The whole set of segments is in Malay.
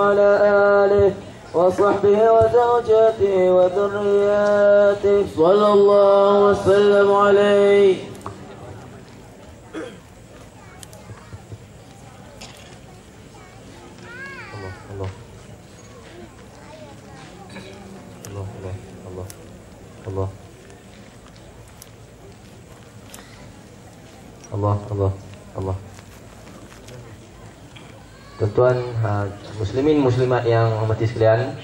وعلى آله وصحبه وزوجاته وذرياته صلى الله وسلم عليه. Allah. Tuan-tuan muslimin muslimat yang hormati sekalian,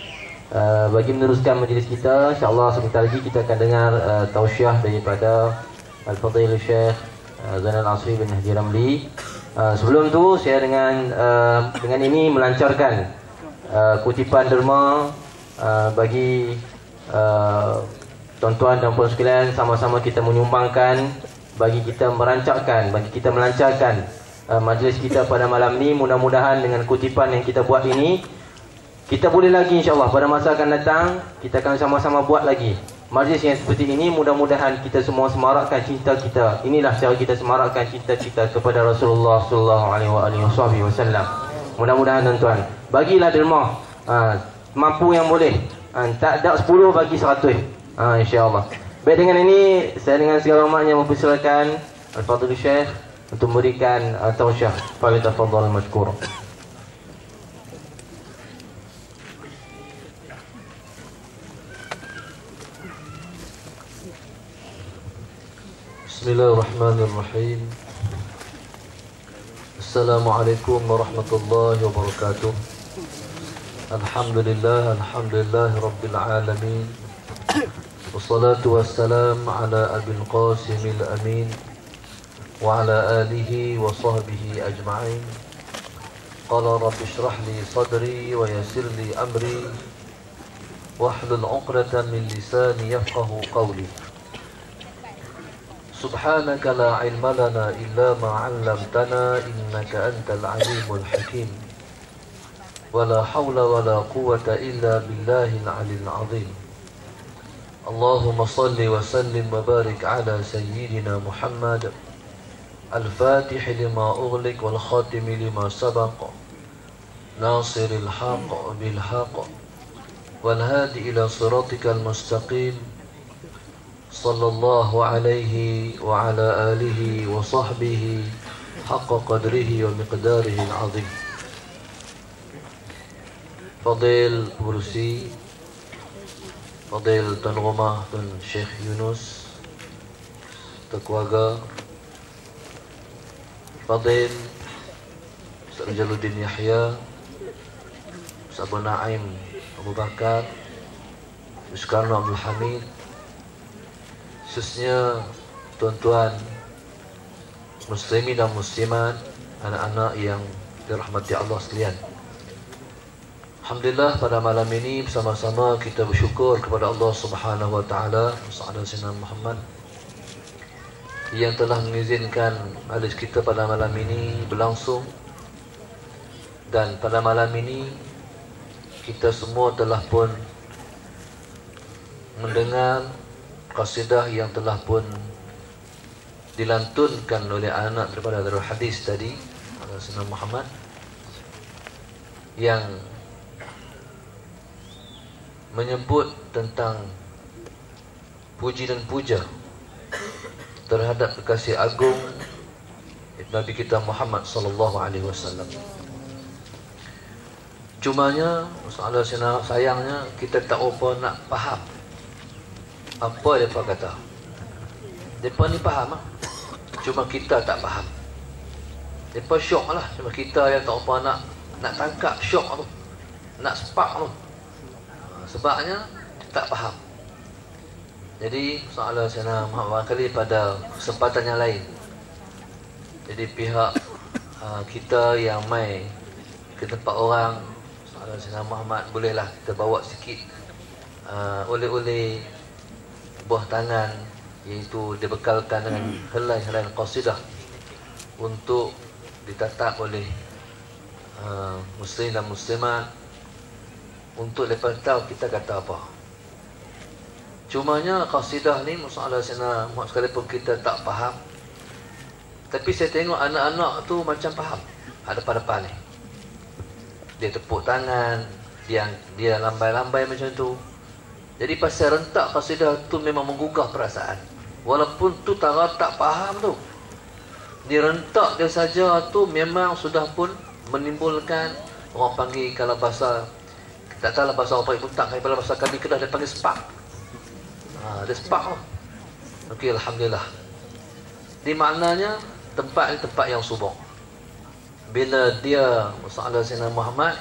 bagi meneruskan majlis kita, insya-Allah sebentar lagi kita akan dengar tausiah daripada Al-Fadhil Syekh Zainal Asri bin Haji Ramli. Sebelum tu saya dengan ini melancarkan kutipan derma bagi tuan-tuan dan puan sekalian, sama-sama kita menyumbangkan bagi kita merancangkan, bagi kita melancarkan majlis kita pada malam ni. Mudah-mudahan dengan kutipan yang kita buat ini, kita boleh lagi insya-Allah pada masa akan datang kita akan sama-sama buat lagi majlis yang seperti ini. Mudah-mudahan kita semua semarakkan cinta kita. Inilah cara kita semarakkan cinta kita kepada Rasulullah sallallahu alaihi wasallam. Mudah-mudahan tuan-tuan bagilah derma mampu yang boleh, tak ada 10 bagi 100 insya-Allah. Baik, dengan ini saya dengan segala hormatnya mempersilakan Al-Fadhil Syekh untuk memberikan tausiah. Falyatafadhal madhkur. Bismillahirrahmanirrahim. Assalamualaikum warahmatullahi wabarakatuh. Alhamdulillah rabbil alamin. Wassalatu wassalam ala abil qasimil amin wa ala alihi wa sahbihi ajma'in. Qala rabbi shrah li sadri wa yassir li amri wahlul 'uqdatam min lisani yafqahu qawli. Subhanaka la ilma lana illa ma 'allamtana innaka antal alimul hakim. Wa la hawla wa la quwwata illa billahil 'aliyyil 'azim. Allahumma salli wa sallim wa barik ala sayyidina Muhammad al-fatih lima ughliq wal khatim lima sabaq nasiril haqq bil haqq wal hadi ila siratikal mustaqim sallallahu alaihi wa ala alihi wa sahbihi haqqa qadrihi wa miqdarihi al-azim. Fadil Bursi, Fadil Tuan Rumah Tuan Syekh Yunus, keluarga, Fadil Ustaz Jaluddin Yahya, Ustaz Abu Naim Abu Bakar, Ustaz Karno Abdul Hamid, khususnya tuan-tuan muslimin dan muslimat, anak-anak yang dirahmati Allah sekalian. Alhamdulillah, pada malam ini bersama-sama kita bersyukur kepada Allah Subhanahu wa taala, Sayyidina Muhammad, yang telah mengizinkan majlis kita pada malam ini berlangsung. Dan pada malam ini kita semua telah pun mendengar qasidah yang telah pun dilantunkan oleh anak daripada Darul Hadis tadi, Sayyidina Muhammad, yang menyebut tentang puji dan puja terhadap kekasih agung Nabi kita Muhammad sallallahu alaihi wasallam. Cumanya masalah sayangnya kita tak apa nak faham apa depa kata. Depa ni faham cuma kita tak faham. Depa syok lah, cuma kita yang tak apa nak tangkap syok tu, nak spark tu. Sebabnya tak faham. Jadi soalan saya Muhammad kali pada kesempatan yang lain. Jadi pihak kita yang mai ke tempat orang, soalan saya Muhammad, bolehlah kita bawa sikit oleh-oleh buah tangan, iaitu dibekalkan dengan helai-helai qasidah untuk ditatap oleh muslim dan muslimat, untuk lepas tahu kita kata apa. Cumanya qasidah ni masalah sana sekalipun kita tak faham, tapi saya tengok anak-anak tu macam faham ada pada depan ni. dia tepuk tangan, dia lambai-lambai macam tu. Jadi pasal rentak qasidah tu memang menggugah perasaan. Walaupun tu Tara tak faham tu, dia rentak dia saja tu memang sudah pun menimbulkan, orang panggil kalau bahasa, tak tahulah bahasa orang panggil buntak, kalau bahasa kami Kedah dia panggil spark. Dia spark lah. Okey, alhamdulillah. Di maknanya tempat ni tempat yang subur. Bila dia Masalah Sayyidina Muhammad,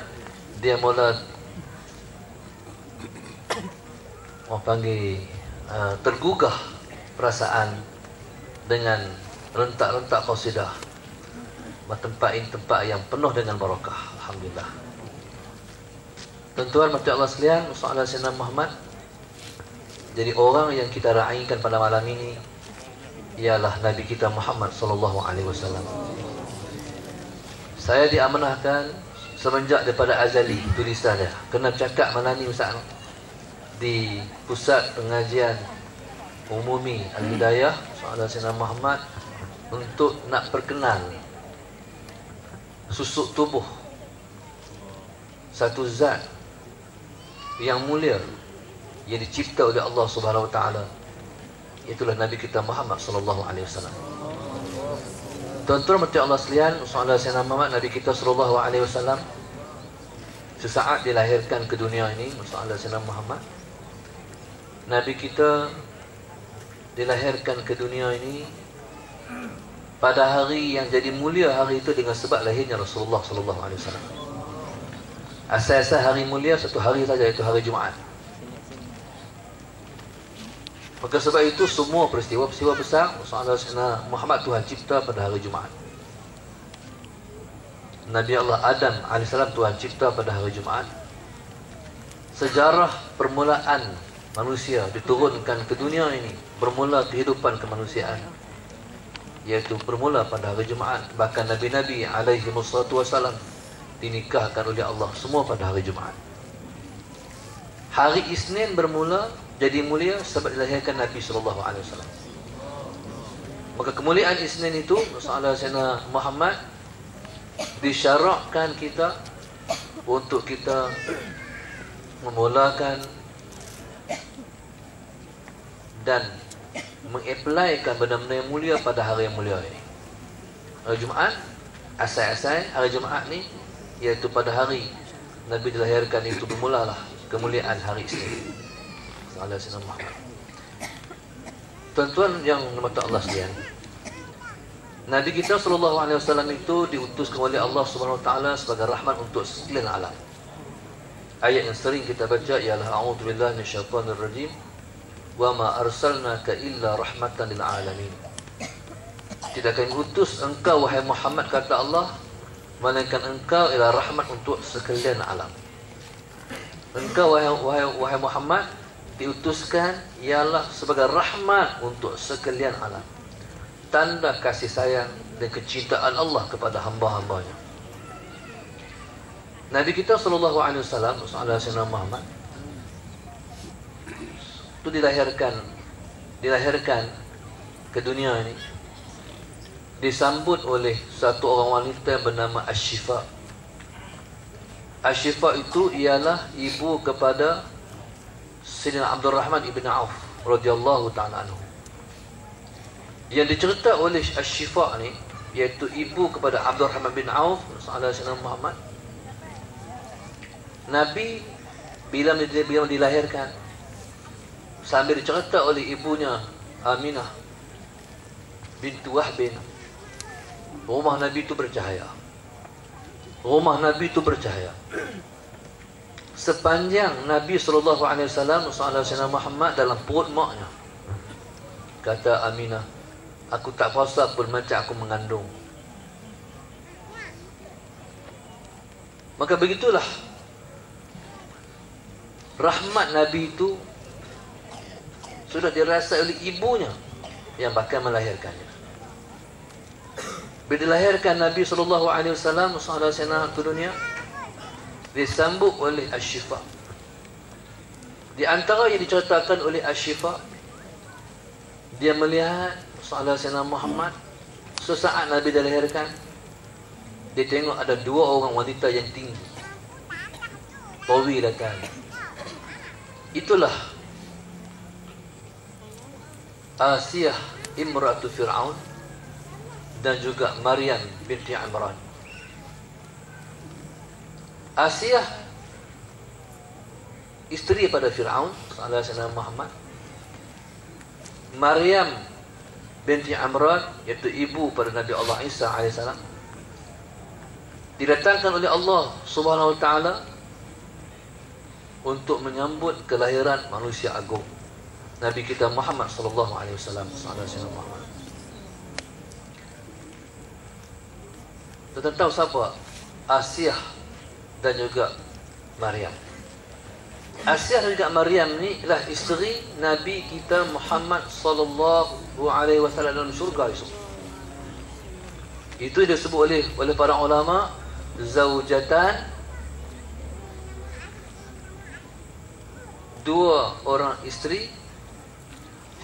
dia mula orang panggil tergugah perasaan dengan rentak-rentak qasidah. Tempat ini tempat yang penuh dengan barakah. Alhamdulillah. Tuan-tuan mati Allah sekalian, Masalah Sayyidina Muhammad, jadi orang yang kita raikan pada malam ini ialah Nabi kita Muhammad sallallahu alaihi wasallam. Saya diamanahkan semenjak daripada azali tulisan dia. Kena cakap malam ni Ustaz di pusat pengajian umumi Al-Hidayah Masalah Sayyidina Muhammad untuk nak perkenal susuk tubuh satu zat yang mulia yang dicipta oleh Allah Subhanahu Wa Taala, itulah Nabi kita Muhammad sallallahu alaihi wasallam. Tuan-tuan mati Allah sekalian, Masalah Sayyidina Muhammad, Nabi kita sallallahu alaihi wasallam sesaat dilahirkan ke dunia ini. Masalah Sayyidina Muhammad, Nabi kita dilahirkan ke dunia ini pada hari yang jadi mulia hari itu dengan sebab lahirnya Rasulullah sallallahu alaihi wasallam. Asal-asal hari mulia satu hari saja, iaitu hari Jumaat. Maka sebab itu semua peristiwa besar Masalah Sayyidina Muhammad Tuhan cipta pada hari Jumaat. Nabi Allah Adam AS Tuhan cipta pada hari Jumaat. Sejarah permulaan manusia diturunkan ke dunia ini, bermula kehidupan kemanusiaan, iaitu bermula pada hari Jumaat. Bahkan Nabi-Nabi alaihi wassalatu wassalam dinikahkan oleh Allah semua pada hari Jumaat. Hari Isnin bermula jadi mulia sebab dilahirkan Nabi sallallahu alaihi wasallam. Maka kemuliaan Isnin itu Masalah Sayyidina Muhammad disyarakkan kita untuk kita memulakan dan mengapplykan benda-benda yang mulia pada hari yang mulia ini. Hari Jumaat, asal-asal hari Jumaat ni, iaitu pada hari Nabi dilahirkan itu bermulalah kemuliaan hari Isnin. Masalah Sayyidina Muhammad. Tuan-tuan yang dirahmati Allah sekalian, Nabi kita sallallahu alaihi wasallam itu diutuskan oleh Allah Subhanahu wa taala sebagai rahmat untuk sekalian alam. Ayat yang sering kita baca ialah a'udzubillahi minasyaitonir rajim wa ma arsalnaka illa rahmatan lil alamin. Tidak akan utus engkau wahai Muhammad, kata Allah, melainkan engkau ialah rahmat untuk sekalian alam. Engkau wahai Muhammad diutuskan ialah sebagai rahmat untuk sekalian alam. Tanda kasih sayang dan kecintaan Allah kepada hamba-hambanya. Nabi kita sallallahu alaihi wasallam, Sayyidina Muhammad, itu dilahirkan ke dunia ini disambut oleh satu orang wanita yang bernama Asy-Syifa. Asy-Syifa itu ialah ibu kepada Sayyidina Abdurrahman ibn Auf radhiyallahu ta'ala anhu. Yang dicerita oleh Asy-Syifa ni, iaitu ibu kepada Abdurrahman bin Auf, Sayyidina Muhammad. Nabi bila dilahirkan, sambil dicerita oleh ibunya Aminah bintu Wahbin, rumah Nabi itu bercahaya. Rumah Nabi itu bercahaya. Sepanjang Nabi SAW Sayyidina Muhammad dalam perut maknya, kata Aminah, aku tak rasa pun macam aku mengandung. Maka begitulah rahmat Nabi itu sudah dirasa oleh ibunya yang bakal melahirkannya. Bila dilahirkan Nabi SAW ke dunia, disambut oleh Asy-Syifa. Di antara yang diceritakan oleh Asy-Syifa, dia melihat Sayyidina Muhammad sesaat Nabi dilahirkan, dia tengok ada dua orang wanita yang tinggi. tawilatan. Itulah Asiyah imratu Fir'aun dan juga Maryam binti Imran. Asiyah isteri pada Fir'aun Sayyidina Muhammad. Maryam binti Imran iaitu ibu pada Nabi Allah Isa AS didatangkan oleh Allah Subhanahu Wa Taala untuk menyambut kelahiran manusia agung Nabi kita Muhammad sallallahu alaihi wasallam. Kita tahu siapa Asiyah dan juga Maryam. Asiyah dan juga Maryam ni ialah isteri Nabi kita Muhammad sallallahu alaihi wasallam dalam syurga esok. Itu disebut oleh para ulama zaujatan, dua orang isteri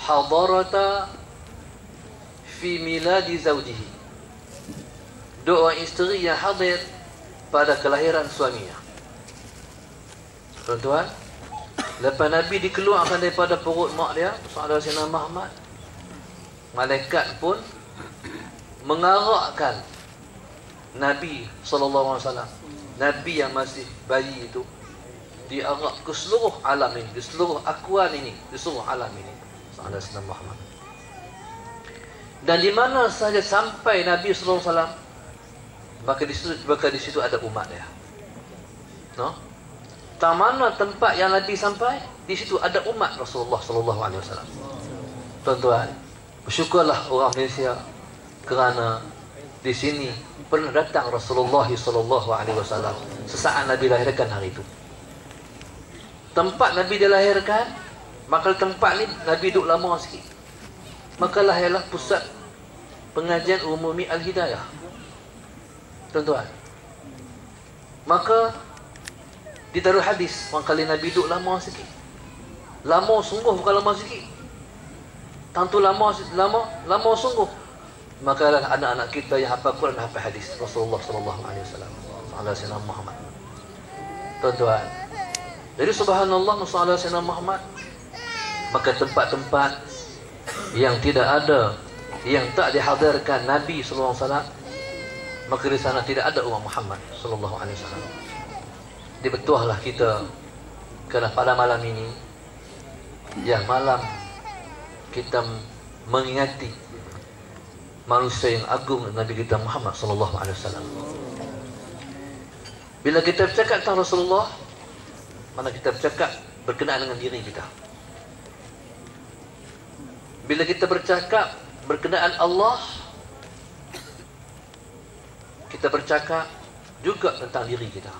hadarata fi miladi zawjihi, dua orang isteri yang hadir pada kelahiran suaminya. Tuan-tuan, lepas Nabi dikeluarkan daripada perut mak dia, Sayyidina Muhammad, malaikat pun mengarakkan Nabi SAW, Nabi yang masih bayi itu, diarak ke seluruh alam ini, di seluruh akuan ini, di seluruh alam ini, Sayyidina Muhammad. Dan di mana saja sampai Nabi SAW, maka di situ ada umat dia. No? Tak mana tempat yang Nabi sampai, di situ ada umat Rasulullah SAW. Tuan-tuan, bersyukurlah orang Malaysia kerana di sini pernah datang Rasulullah SAW sesaat Nabi lahirkan hari itu. Tempat Nabi dilahirkan, maka tempat ni Nabi duduk lama sikit. Maka lahirlah pusat pengajian umumi Al-Hidayah. Tuan-tuan, maka di Darul Hadis, kali Nabi duduk lama sikit. Lama sungguh, bukan lama sikit. Tentu lama sungguh. Maka anak-anak kita yang hafal Quran dan hafal hadis Rasulullah SAW, Sayyidina Muhammad. Tuan-tuan, jadi subhanallah Sayyidina Muhammad. Maka tempat-tempat yang tidak ada, yang tak dihadirkan Nabi SAW, maka di sana tidak ada umat Muhammad SAW. Jadi bertuahlah kita, kerana pada malam ini, yang malam kita mengingati manusia yang agung Nabi kita Muhammad SAW. Bila kita bercakap tentang Rasulullah, mana kita bercakap berkenaan dengan diri kita. Bila kita bercakap berkenaan Allah, kita bercakap juga tentang diri kita.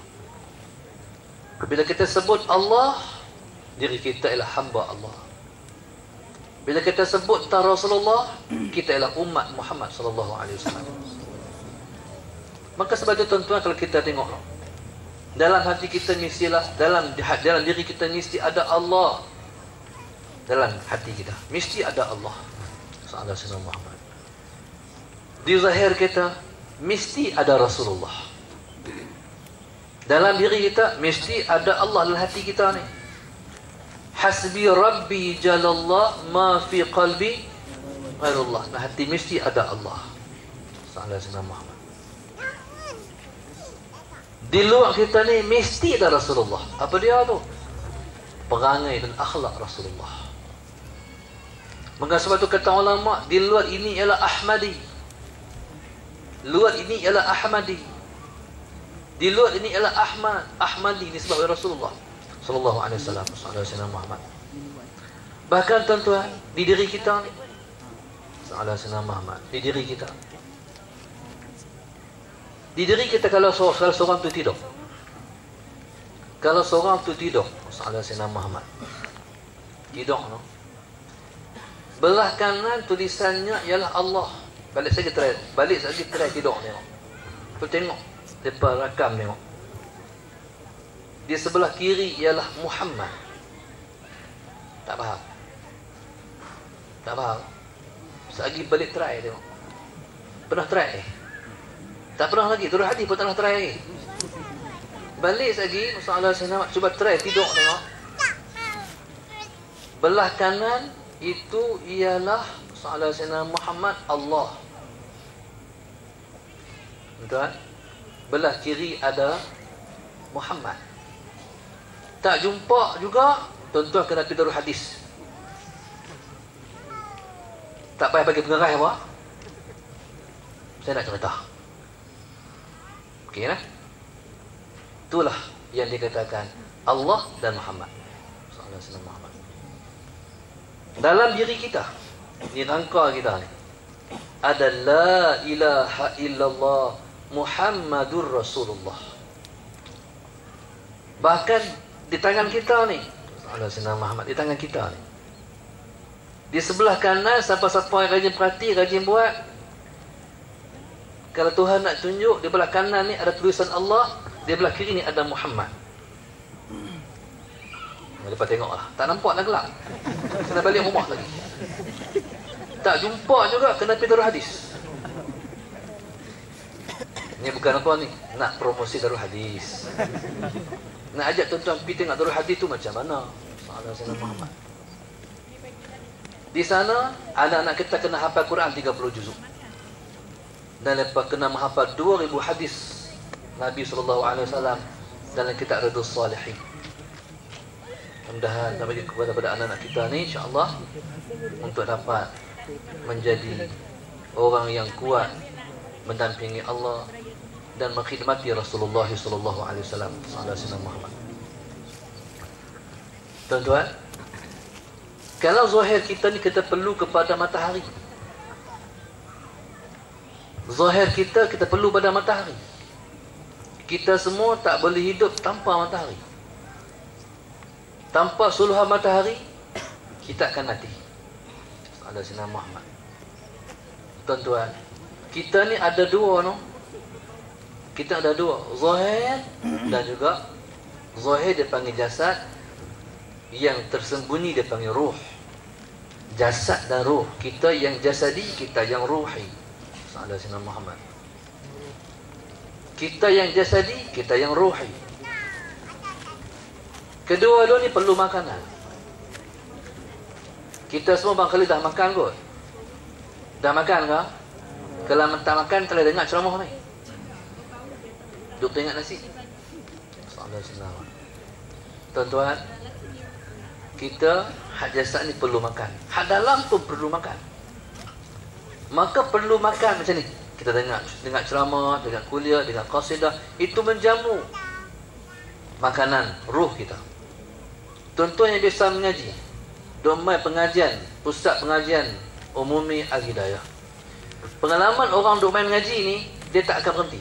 Bila kita sebut Allah, diri kita ialah hamba Allah. Bila kita sebut tentang Rasulullah, kita ialah umat Muhammad SAW. Maka sebab itu tuan-tuan, kalau kita tengok dalam hati kita mestilah, dalam diri kita mesti ada Allah. Dalam hati kita mesti ada Allah Sayyidina Muhammad. Di zahir kita mesti ada Rasulullah. Dalam diri kita mesti ada Allah dalam hati kita ni. Hasbi Rabbi Jalallah ma fi qalbi ghairullah. Dalam hati mesti ada Allah Sayyidina Muhammad. Di luar kita ni mesti ada Rasulullah. Apa dia tu? Perangai dan akhlak Rasulullah. Maka sebab tu kata ulama, di luar ini ialah Ahmadi. Luar ini ialah Ahmadi. Di luar ini ialah Ahmadi disebut oleh Rasulullah sallallahu alaihi wasallam, Sayyidina Muhammad. Bahkan tuan-tuan, di diri kita ni Sayyidina Muhammad, di diri kita. Di diri kita, kalau seorang tu tidur. Kalau seorang tu tidur, Sayyidina Muhammad. Tidur no. Belah kanan tulisannya ialah Allah. Balik lagi try tidur tengok. Tu tengok, depa rakam tengok. Di sebelah kiri ialah Muhammad. Tak faham? Tak faham? Selagi balik try tengok. Pernah try? Tak pernah lagi. Turun hadis pun tak pernah try lagi. Balik lagi masalah Sayyidina Muhammad. Cuba try tidur tengok. Belah kanan itu ialah masalah Sayyidina Muhammad Allah. Betul? Belah kiri ada Muhammad. Tak jumpa juga, tuan-tuan kena pergi darul hadis. Tak payah bagi pengeras apa? Saya nak cerita. Okey lah. Itulah yang dikatakan Allah dan Muhammad. Sallallahu Muhammad. Dalam diri kita, ni rangka kita ni, ada la ilaha illallah Muhammadur Rasulullah. Bahkan di tangan kita ni, Sallallahu Muhammad, di tangan kita ni. Di sebelah kanan, siapa-siapa yang rajin perhati, rajin buat, kalau Tuhan nak tunjuk, di belah kanan ni ada tulisan Allah, di belah kiri ni ada Muhammad. Lepas tengoklah, tak nampak dah gelap. Kena balik rumah lagi. Tak jumpa juga, kena pergi darul hadis. Ni bukan apa ni, nak promosi darul hadis. Nak ajak tuan-tuan pergi tengok darul hadis tu macam mana. Sallallahu Muhammad. Di sana, anak-anak kita kena hafal Quran 30 juzuk. Dan lepas kena menghafal 2000 hadis Nabi SAW dalam kitab Riyadhus Shalihin. Mudah-mudahan bagi kepada anak-anak kita ni, insya-Allah, untuk dapat menjadi orang yang kuat mendampingi Allah dan mengkhidmati Rasulullah SAW. Sallallahu Muhammad. Tuan-tuan, kalau zahir kita ni kita perlu kepada matahari. Zahir kita perlu pada matahari. Kita semua tak boleh hidup tanpa matahari. Tanpa suluhan matahari, kita akan mati. Sallallahu Muhammad. Tuan-tuan, kita ni ada dua, no? Kita ada dua, zahir dan juga zahir dia panggil jasad, yang tersembunyi dia panggil ruh. Jasad dan ruh. Kita yang jasadi, kita yang ruhi. Sallallahu Muhammad. Kita yang jasadi, kita yang ruhi. Kedua-dua ni perlu makanan. Kita semua barangkali dah makan kot. Dah makan ke? Kalau tak makan, tak boleh dengar ceramah ni. Duk tengok nasi. Sallallahu. Tuan-tuan, kita hak jasad ni perlu makan. Hak dalam pun perlu makan. Maka perlu makan macam ni. Kita dengar ceramah, dengar kuliah, dengar qasidah, itu menjamu makanan ruh kita. Tuan-tuan yang biasa mengaji, domai pengajian, pusat pengajian umumi Al-Hidayah. Pengalaman orang duk main mengaji ni, dia tak akan berhenti.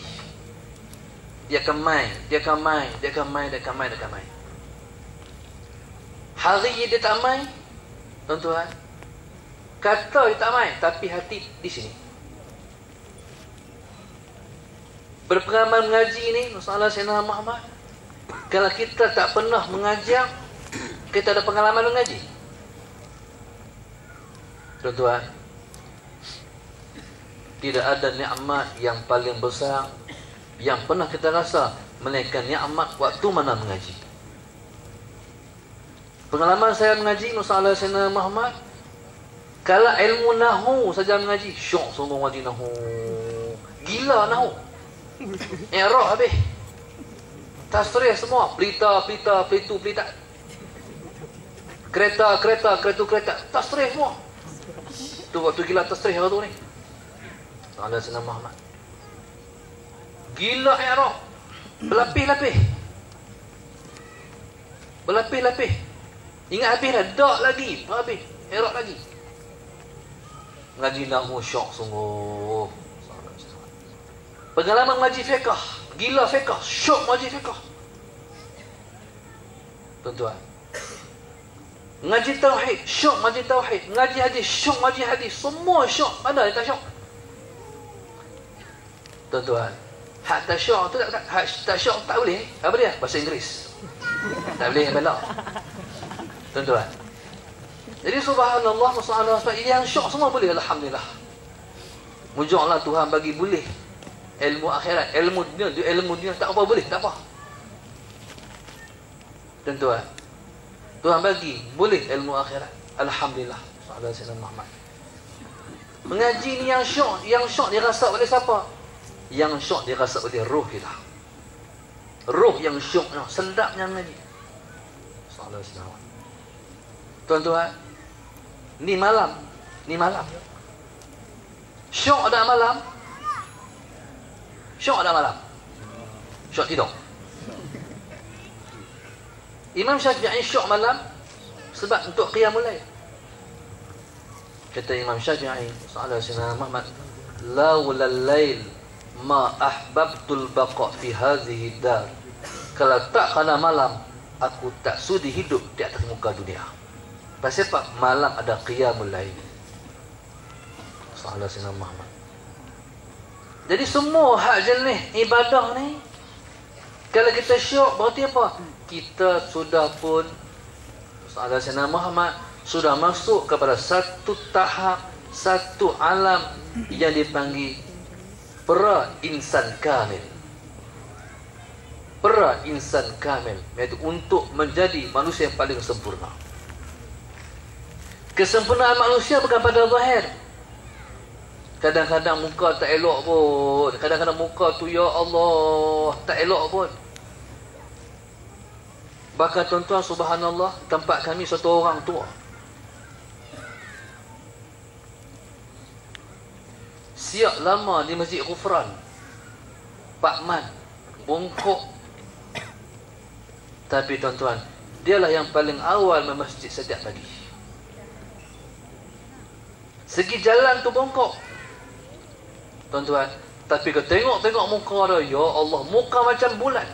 Dia akan main, dia akan main, dia akan main, dia akan main, dia akan main. Hari dia tak main, tuan-tuan, kata dia tak main, tapi hati di sini. Berpengalaman mengaji ni, masalah Sayyidina Muhammad, kalau kita tak pernah mengajar, kita ada pengalaman mengaji. Tuan-tuan, tidak ada nikmat yang paling besar yang pernah kita rasa melainkan nikmat waktu mana mengaji. Pengalaman saya mengaji, masalah Sayyidina Muhammad, kalau ilmu nahu saja mengaji, syok sungguh mengaji nahu. Gila nahu. Error habis. Tasrih semua, pelita, pelitu, pelita. Kereta, tasrih semua. Tu waktu gila tasrih tu ni. Ada Sayyidina Muhammad. Gila error. Berlapis-lapis. Ingat habis dah, dak lagi, habis, error lagi. Ngaji nahu syok sungguh. Pengalaman ngaji fiqh, gila fiqh, syok ngaji fiqh. Tuan-tuan, ngaji tauhid, syok ngaji tauhid. Ngaji hadis, syok ngaji hadis. Semua syok, mana yang tak syok? Tuan-tuan, hak tak syok tu tak syok tak boleh. Apa dia? Bahasa Inggeris. Tak boleh belak. Tuan-tuan, jadi subhanallah, masalah yang syok semua boleh, alhamdulillah. Mujurlah Tuhan bagi boleh. Ilmu akhirat, ilmu dunia tak apa boleh, tak apa. Tuan-tuan, Tuhan bagi boleh ilmu akhirat. Alhamdulillah. Sallallahu alaihi wasallam. Mengaji ni yang syok dirasa oleh siapa? Yang syok dirasa oleh roh kita. Roh yang syoknya, sedapnya mengaji. Sallallahu alaihi wasallam. Tuan-tuan, ni malam. Syok ada malam. Syok tidur. Imam Syafi'i syok malam sebab untuk qiyamul lail. Kata Imam Syafi'i sallallahu alaihi wasallam, Muhammad, laulal lail ma ahbabtul baqa fi hadhihi dar. Kalau tak kerana malam, aku tak sudi hidup di atas muka dunia. Pasal apa? Malam ada qiyamul lail. Sallallahu alaihi wasallam Muhammad. Jadi semua hak jenis ibadah ni, kalau kita syok berarti apa? Kita sudah pun sallallahu alaihi wasallam Muhammad sudah masuk kepada satu tahap, satu alam yang dipanggil pra insan kamil. Pra insan kamil, iaitu untuk menjadi manusia yang paling sempurna. Kesempurnaan manusia bukan pada zahir. Kadang-kadang muka tak elok pun. Kadang-kadang muka tu ya Allah tak elok pun. Bahkan tuan-tuan, subhanallah, tempat kami satu orang tua. Siap lama di Masjid Ghufran. Pak Man, bongkok. Tapi tuan-tuan, dialah yang paling awal memasjid setiap pagi. Segi jalan tu bongkok. Tuan-tuan, tapi kalau tengok muka dia, ya Allah, muka macam bulan.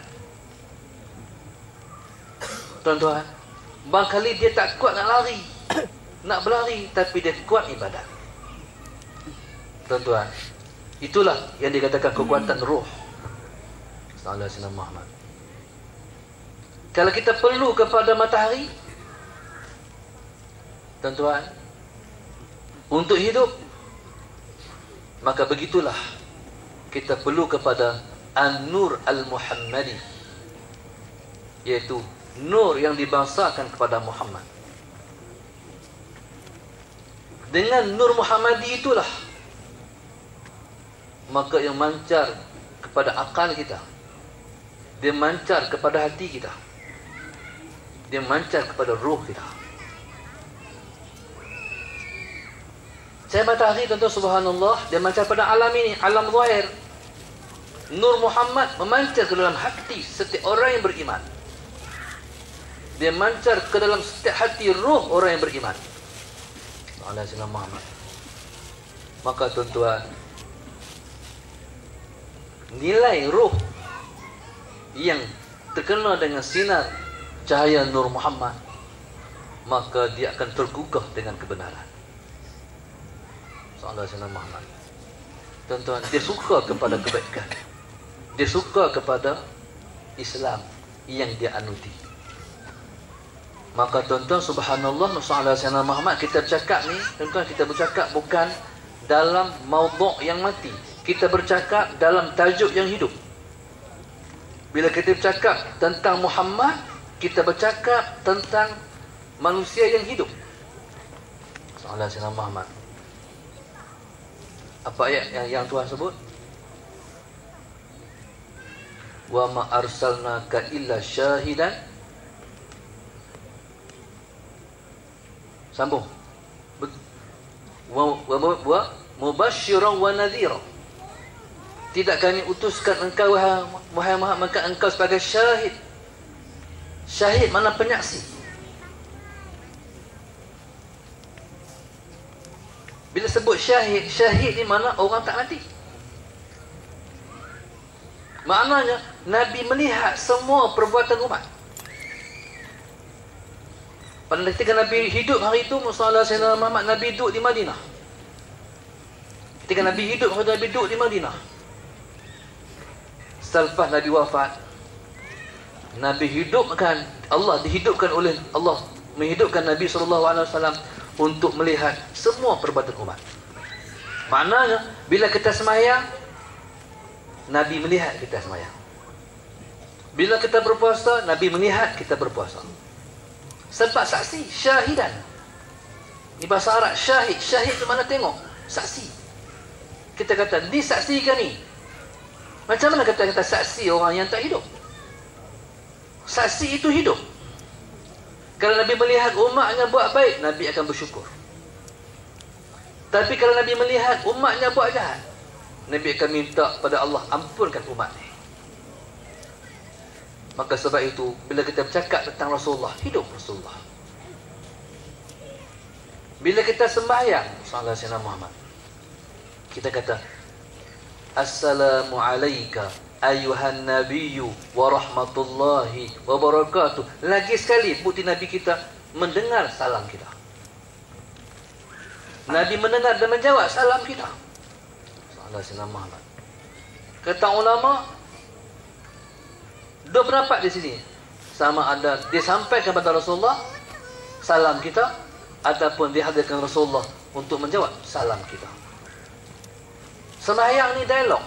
Tuan-tuan, barangkali dia tak kuat nak lari, nak berlari, tapi dia kuat ibadat. Tuan-tuan, itulah yang dikatakan kekuatan roh. Sallallahu alaihi wasallam Muhammad. Kalau kita perlu kepada matahari, tuan-tuan, untuk hidup, maka begitulah kita perlu kepada An-Nur Al-Muhammadi, iaitu nur yang dibangsakan kepada Muhammad. Dengan nur Muhammadi itulah maka yang mancar kepada akal kita, dia mancar kepada hati kita, dia mancar kepada roh kita. Saya matahari, tuan-tuan, subhanallah, dia mancar pada alam ini, alam zahir. Nur Muhammad memancar ke dalam hati setiap orang yang beriman. Dia mancar ke dalam setiap hati roh orang yang beriman. Allah Subhanahu Muhammad. Maka tuan-tuan, nilai roh yang terkena dengan sinar cahaya Nur Muhammad, maka dia akan tergugah dengan kebenaran. Allah Subhanahu Muhammad. Tuan-tuan, dia suka kepada kebaikan. Dia suka kepada Islam yang dia anuti. Maka tuan-tuan, subhanallah, sallallahu alaihi wasallam Muhammad, kita bercakap ni, tuan-tuan, kita bercakap bukan dalam maudhu' yang mati. Kita bercakap dalam tajuk yang hidup. Bila kita bercakap tentang Muhammad, kita bercakap tentang manusia yang hidup. Sallallahu alaihi wasallam Muhammad. Apa ayat yang Tuhan sebut? Wa ma arsalnaka illa syahidan. Sambung. Wa mubasysyiran wa nadhira. Tidak kami utuskan engkau wahai Muhammad, maka engkau sebagai syahid. Syahid mana penyaksi. Bila sebut syahid, syahid ni mana orang tak mati. Maknanya Nabi melihat semua perbuatan umat. Pada ketika Nabi hidup hari itu, Sallallahu alaihi wasallam Muhammad, Nabi duduk di Madinah. Ketika Nabi hidup, Nabi duduk di Madinah. Selepas Nabi wafat, Nabi hidupkan, Allah dihidupkan oleh Allah, menghidupkan Nabi sallallahu alaihi wasallam untuk melihat semua perbuatan umat. Maknanya bila kita sembahyang, Nabi melihat kita sembahyang. Bila kita berpuasa, Nabi melihat kita berpuasa. Sebab saksi, syahidan. Di bahasa Arab, syahid. Syahid itu mana tengok? Saksi. Kita kata, disaksikan ni. Macam mana kata saksi orang yang tak hidup? Saksi itu hidup. Kalau Nabi melihat umatnya buat baik, Nabi akan bersyukur. Tapi kalau Nabi melihat umatnya buat jahat, Nabi akan minta pada Allah, ampunkan umat ni. Maka sebab itu, bila kita bercakap tentang Rasulullah, hidup Rasulullah. Bila kita sembahyang, sallallahu alaihi wasallam, kita kata, Assalamu alayka ayuhan nabiyyu wa rahmatullahi wa barakatuh. Lagi sekali bukti Nabi kita mendengar salam kita. Nabi mendengar dan menjawab salam kita. Sallallahu alaihi wasallam. Kata ulama, dua pendapat di sini. Sama ada dia sampaikan kepada Rasulullah salam kita, ataupun dihadirkan Rasulullah untuk menjawab salam kita. Sembahyang ni dialog,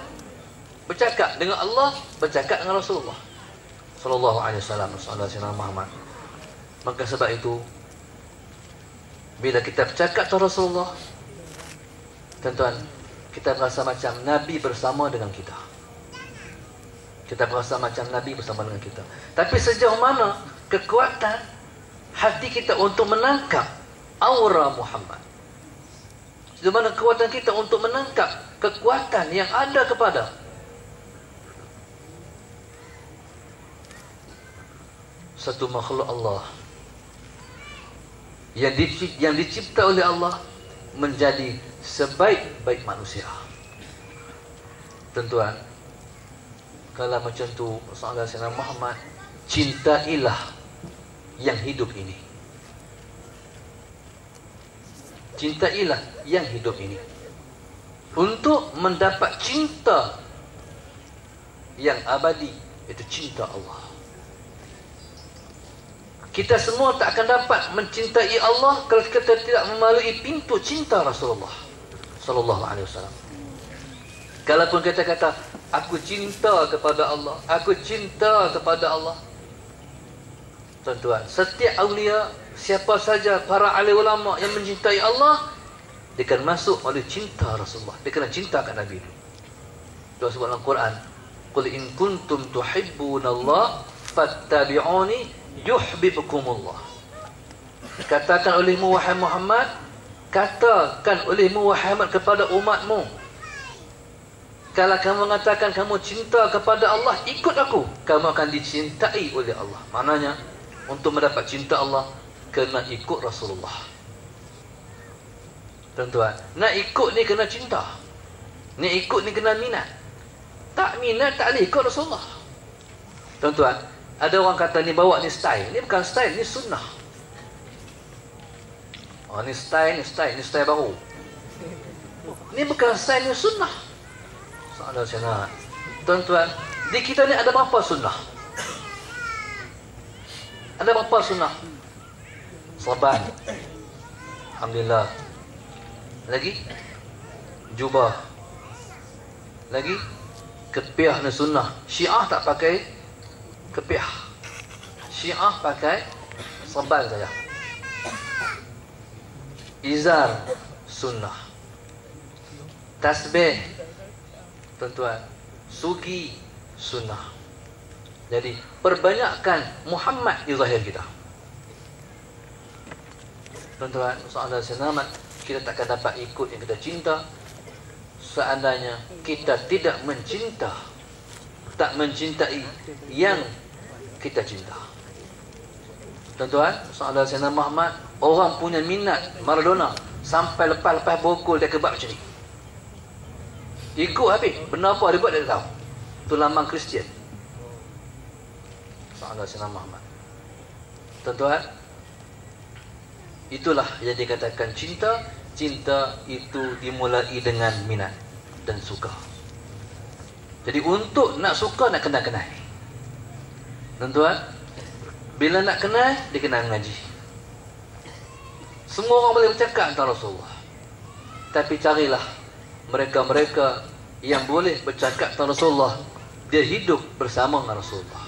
bercakap dengan Allah, bercakap dengan Rasulullah sallallahu alaihi wasallam, sallallahu alaihi Muhammad. Maka sebab itu, bila kita bercakap dengan Rasulullah, tuan-tuan, kita berasa macam Nabi bersama dengan kita. Kita berasa macam Nabi bersama dengan kita. Tapi sejauh mana kekuatan hati kita untuk menangkap aura Muhammad? Sejauh mana kekuatan kita untuk menangkap kekuatan yang ada kepada satu makhluk Allah yang dicipta oleh Allah menjadi sebaik-baik manusia. Tuan-tuan, kalau macam tu Rasulullah SAW Muhammad, cintailah yang hidup ini. Cintailah yang hidup ini untuk mendapat cinta yang abadi, itu cinta Allah. Kita semua tak akan dapat mencintai Allah kalau kita tidak melalui pintu cinta Rasulullah sallallahu alaihi wasallam. Kalaupun kita kata aku cinta kepada Allah, aku cinta kepada Allah, tuan-tuan, setiap awliya, siapa saja para alim ulama yang mencintai Allah, dia akan masuk oleh cinta Rasulullah. Dia kena cinta kat Nabi itu. Tuhan sebut dalam Quran, qul in kuntum tuhibbunallah fattabi'uni yuhibbukumullah. Katakan olehmu wahai Muhammad, katakan olehmu wahai Muhammad kepada umatmu, kalau kamu mengatakan kamu cinta kepada Allah, ikut aku, kamu akan dicintai oleh Allah. Maknanya, untuk mendapat cinta Allah, kena ikut Rasulullah. Tuan-tuan, nak ikut ni kena cinta. Nak ikut ni kena minat. Tak minat, tak boleh ikut Rasulullah. Tuan-tuan, ada orang kata ni bawa ni style. Ni bukan style, ni sunnah. Oh, ni style baru. Ni bukan style, ni sunnah. Soalan saya, tuan-tuan, di kita ni ada berapa sunnah? Ada berapa sunnah? Saban, alhamdulillah. Lagi jubah. Lagi kepiah ni sunnah. Syiah tak pakai kepiah. Syiah pakai saban saja. Izar sunnah. Tasbih, tuan-tuan, sugi sunnah. Jadi perbanyakkan Muhammad di zahir kita. Tuan-tuan, soalan selamat, kita takkan dapat ikut yang kita cinta seandainya kita tidak mencinta, tak mencintai yang kita cinta. Tuan-tuan, soalan selamat Muhammad, orang punya minat Maradona sampai lepas-lepas bokol dia kebab macam ni. Ikut habis. Benda apa dia buat dia tahu. Itu lambang Kristian. Soalan Sayyidina Muhammad. Tuan-tuan, itulah yang dikatakan cinta. Cinta itu dimulai dengan minat dan suka. Jadi untuk nak suka, nak kenal-kenal. Tuan-tuan, bila nak kenal, dia kena mengaji. Semua orang boleh bercakap tentang Rasulullah, tapi carilah mereka-mereka yang boleh bercakap tentang Rasulullah, dia hidup bersama dengan Rasulullah.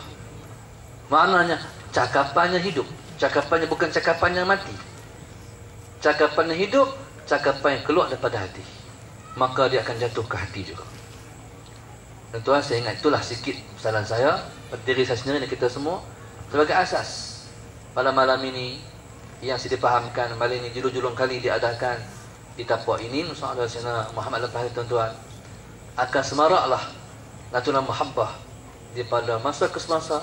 Maknanya cakapannya hidup. Cakapannya bukan cakapan yang mati. Cakapannya hidup, cakapan yang keluar daripada hati. Maka dia akan jatuh ke hati juga. Dan tuan, saya ingat itulah sikit kesalahan saya, diri saya sendiri dan kita semua, sebagai asas malam-malam ini yang saya dipahamkan. Malam ini julung-julung kali diadakan di tapak ini, insya-Allah Sayyidina Muhammad lepas tuan-tuan akan semaraklah natural muhabbah daripada masa ke semasa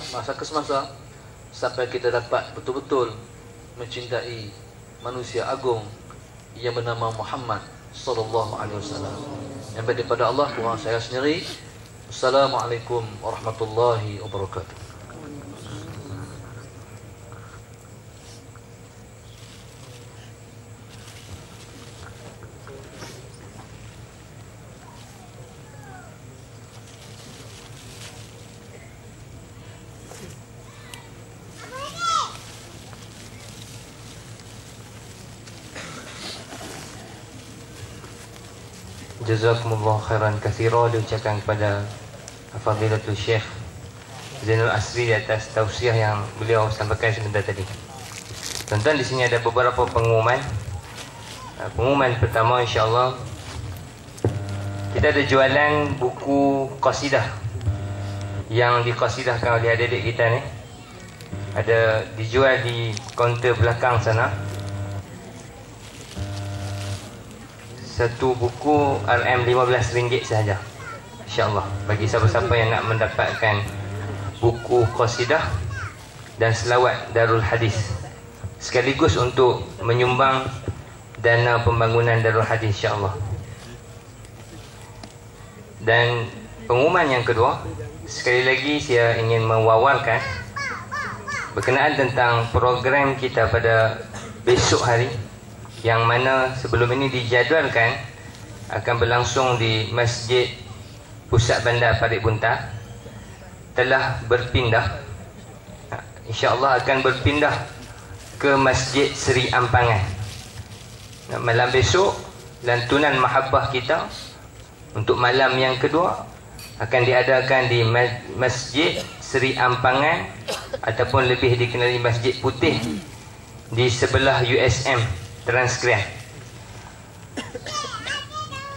sampai kita dapat betul-betul mencintai manusia agung yang bernama Muhammad sallallahu alaihi wasallam. Yang daripada Allah kurang saya sendiri. Assalamualaikum warahmatullahi wabarakatuh. Jazakumullah khairan katsira diucapkan kepada Fadilatul Syekh Zainul Asri di atas tausiah yang beliau sampaikan sebentar tadi. Tuan-tuan, di sini ada beberapa pengumuman. Pengumuman pertama, insya-Allah kita ada jualan buku qasidah yang diqasidahkan oleh adik-adik kita ni. Ada dijual di kaunter belakang sana. Satu buku RM RM15 sahaja, insya-Allah, bagi siapa-siapa yang nak mendapatkan buku qasidah dan selawat Darul Hadis, sekaligus untuk menyumbang dana pembangunan Darul Hadis, insya-Allah. Dan pengumuman yang kedua, sekali lagi saya ingin mewawarkan berkenaan tentang program kita pada besok hari, yang mana sebelum ini dijadualkan akan berlangsung di Masjid Pusat Bandar Parit Buntar, telah berpindah, insya-Allah akan berpindah ke Masjid Seri Ampangan. Malam besok lantunan mahabbah kita untuk malam yang kedua akan diadakan di Masjid Seri Ampangan, ataupun lebih dikenali Masjid Putih, di sebelah USM Transkrien.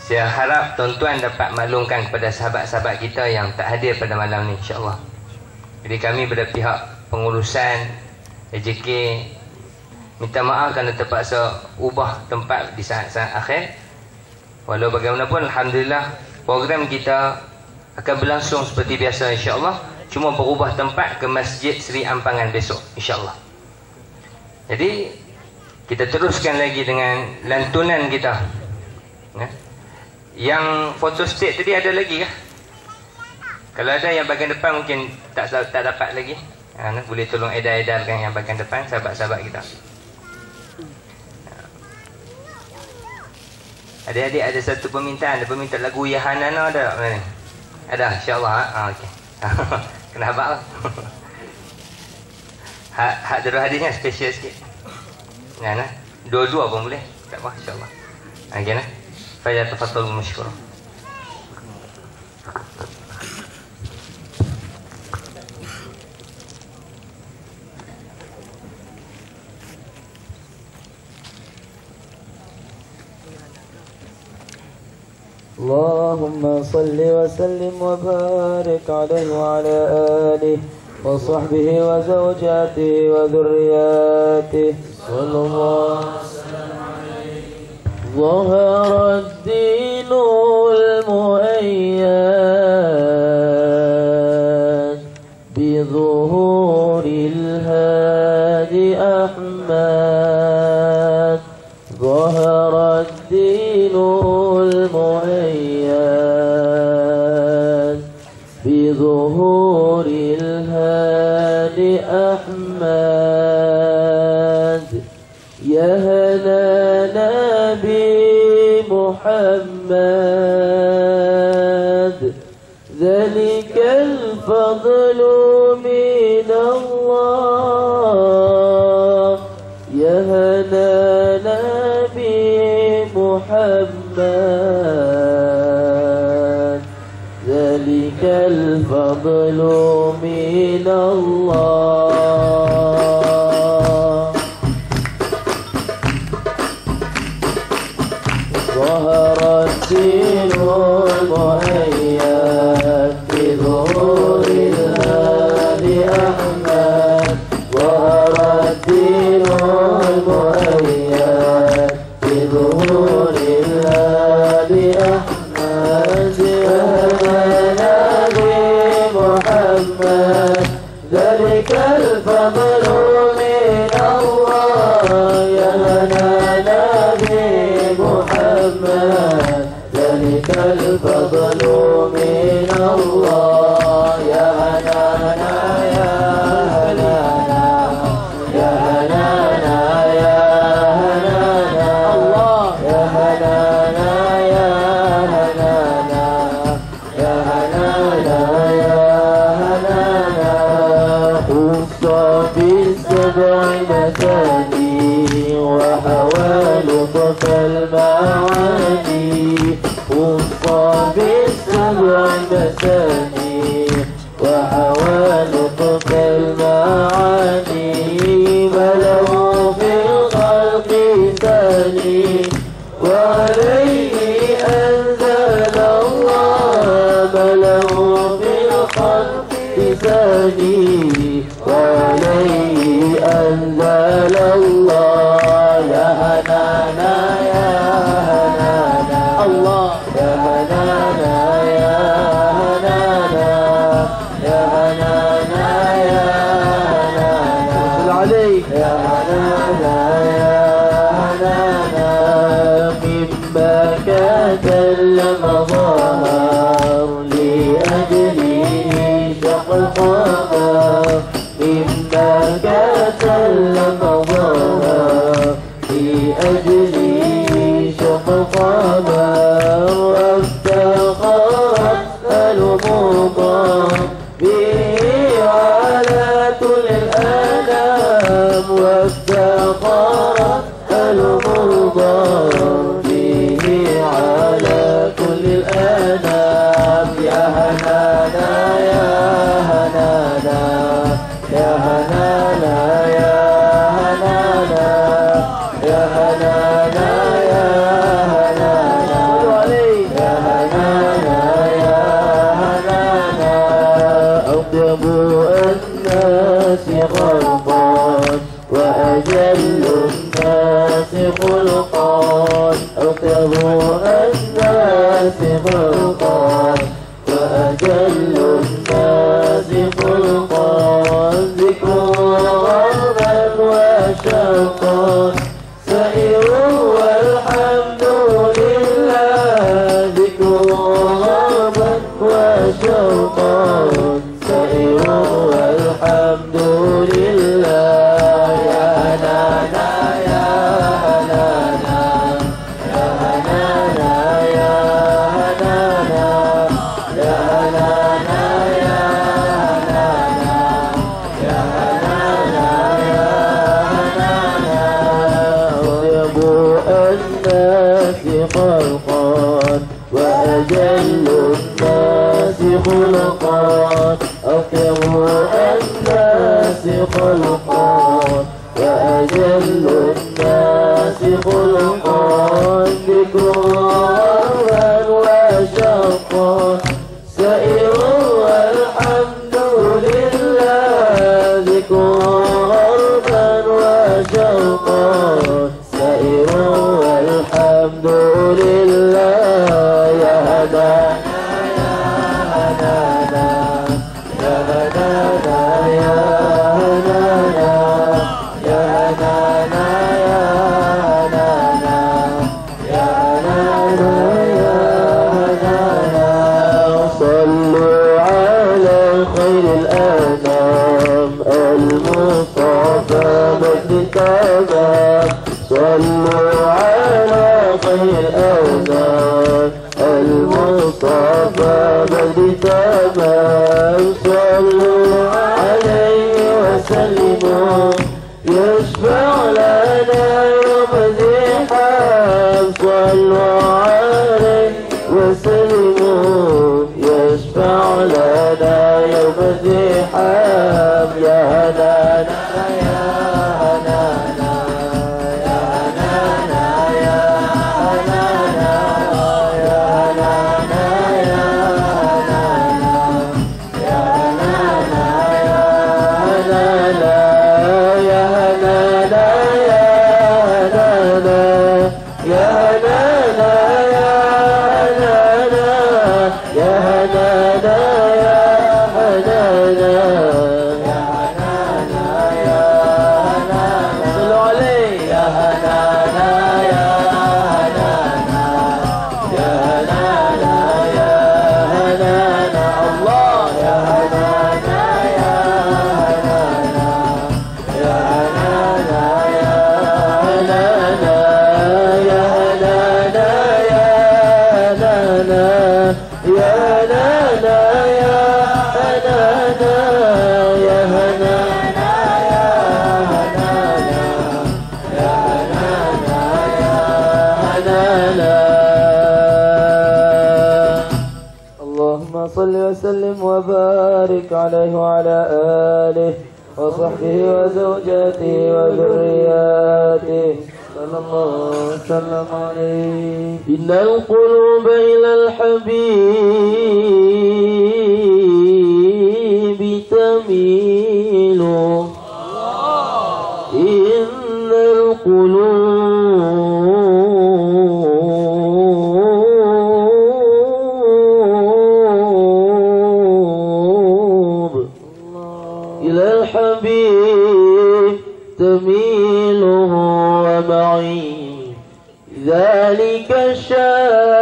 Saya harap tuan-tuan dapat maklumkan kepada sahabat-sahabat kita yang tak hadir pada malam ni, insya-Allah. Jadi kami pada pihak pengurusan AJK minta maaf kerana terpaksa ubah tempat di saat-saat akhir. Walau bagaimanapun, alhamdulillah program kita akan berlangsung seperti biasa, insya-Allah. Cuma berubah tempat ke Masjid Seri Ampangan besok, insya-Allah. Jadi kita teruskan lagi dengan lantunan kita. Yang photostat tadi ada lagi kah? Kalau ada yang bahagian depan mungkin tak dapat lagi. Boleh tolong edar-edarkan yang bahagian depan, sahabat-sahabat kita. Adik-adik ada satu permintaan, ada permintaan lagu Yahanana, ada tak mana ni? Ada, insya-Allah. Okey. Kena habaq lah. Hak Darul Hadisnya special sikit. Nah, dua-dua pun boleh. Tak apa, insya-Allah. Okey nah. Fa tafadhal mashkura. اللهم صل وسلم وبارك عليه وعلى آله وصحبه وزوجاته وذرياته صلى الله عليه. ظهر الدين المؤيد بظهور الهادي أحمد. ظهر الدين المؤيد بظهور الهادي أحمد. يهنانا بمحمد ذلك الفضل من الله. يهنانا بمحمد ذلك الفضل من الله. ظهر الدين المؤيد بظهور الهادي أحمد. ظهر الدين المؤيد بظهور الهادي أحمد. يا نبي محمد ذلك الفضل من الله. يا نبي محمد ذلك الفضل من الله. يا هنانا يا هنانا يا هنانا يا هنانا الله. يا هنانا يا هنانا يا هنانا يا هنانا. خص بالسبع مثاني وحوال طف المعاني. خص بالسبع مثاني وحوال طف المعاني. ملوا في الخلق ثاني وعليه أنزل الله. ملوا في الخلق ثاني وعليه أنزل الله. يا هنانا يا هنانا الله. يا هنانا يا هنانا يا هنانا يا هنانا عليك. يا هنانا يا هنانا. مما كتلم ظهر لأجله شق القمر. مما كتلم ظهر لأجله شق القمر. وافتخرت المضى به على كل الأنام. وافتخرت المضى به على كل الأنام. يا هنانا يا هنانا يا هنانا يا هنانا يا هنانا يا هنانا يا هنانا يا هنانا. أطيب الناس خلقا وأجل الناس خلقا. أطيب الناس خلقا وأجل الناس خلقا. ذكر غربا وشوقا سائر والحمد لله. ذكر غربا وشوقا سائر والحمد لله. يا هنانا يا هنانا يا هنانا يا هنانا يا هنانا يا هنانا يا هنانا يا هنانا. أطيب الناس خلقا وأجل الناس خلقا. أطيب الناس خلقا وأجل الناس خلقا. ذكرا وشوقا سائر والحمد لله. ذكرا وشوقا سائر والحمد لله. يا هنانا يا هنانا يا هنانا يا هنانا يا هنانا يا هنانا يا هنانا يا هنانا. صلوا على خير الأنام المصطفى مجد التمام. صلوا على خير الأنام المصطفى مجد التمام. صلوا عليه وسلموا يشفع لنا يوم الزحام. صلوا عليه وسلموا يشفع لنا وسلم وبارك عليه وعلى آله وصحبه وزوجاته وذرياته صلى الله وسلم عليه. إن القلوب إلى الحبيب تميل، إن القلوب إلى الحبيب تميل، ومعي ذلك شاهد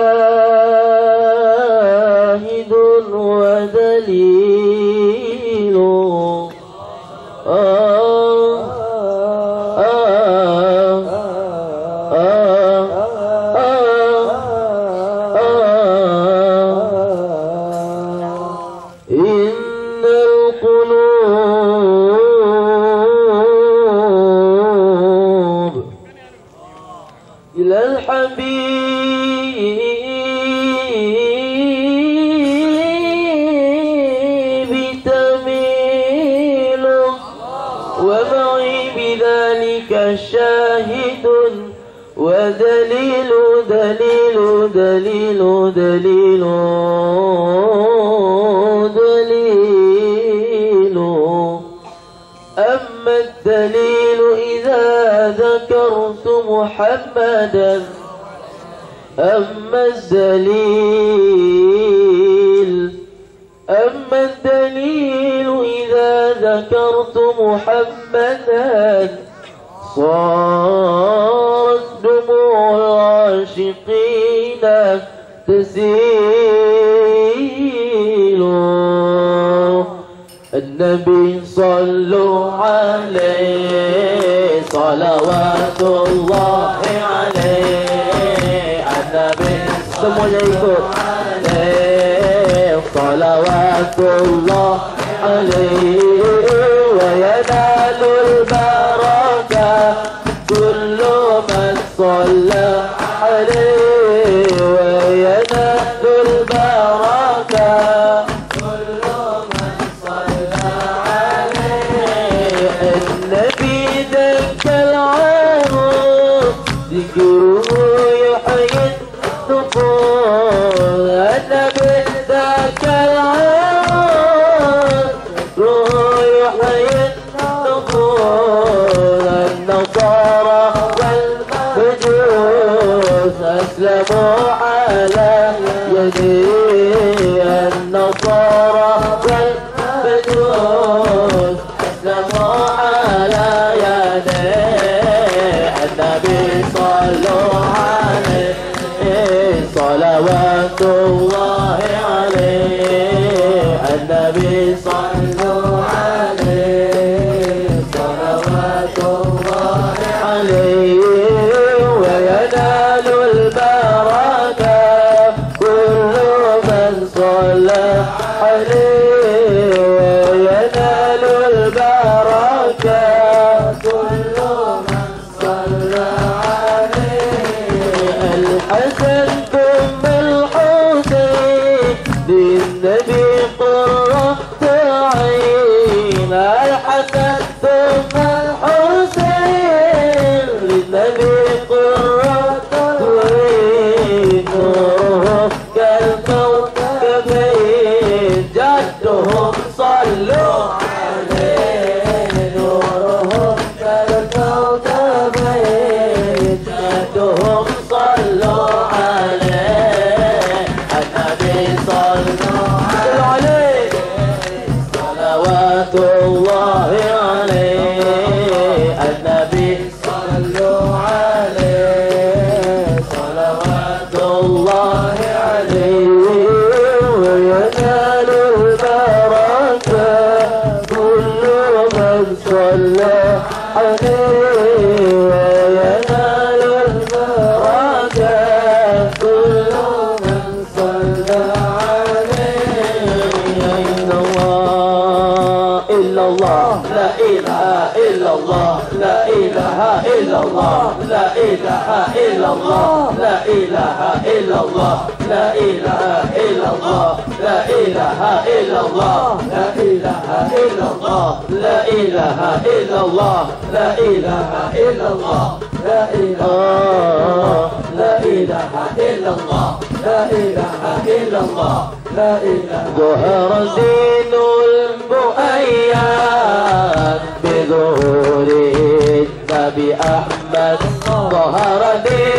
ودليل. إن القلوب إلى الحبيب تميل، ومعي بذلك شاهد ودليل دليل دليل دليل دليل. أما الدليل إذا ذكرت محمدا، أما الدليل إذا ذكرت محمدا، صارت دموع العاشقين تسيل. النبي صلوا عليه صلوات الله عليه. النبي semuanya ikut صلوات الله عليه. وينال البركة كل من صلى عليه، وينال البركة كل من صلى عليه. النبي ذاك العروس ذكره يحيي النفوس. النبي ذاك العروس روح يحيي النفوس. النصارى والمجوس أسلموا على يديه. النصارى والمجوس أسلموا على يديه. النبي صلوا عليه صلوات الله عليه. النبي صلوا عليه صلوات الله عليه. وينال البركة كل من صلى عليه، وينال البركة كل من صلى عليه. الحسن ثم الحسين للنبي قرة عين. الحسن ثم الحسين للنبي قرة عين. نوره كالكوكبين جدهم صلوا عليه. نورهم كالكوكبين جدهم صلوا عليه. النبي صلوا عليه صلوات الله عليه. النبي صلوا عليه لا إله إلا الله لا إله إلا الله لا إله إلا الله لا إله إلا الله لا إله إلا الله لا إله إلا الله لا إله إلا الله لا إله لا إله إلا الله لا إله إلا الله لا إله ظهر دين المؤيد بظهور النبي أحمد ظهر دين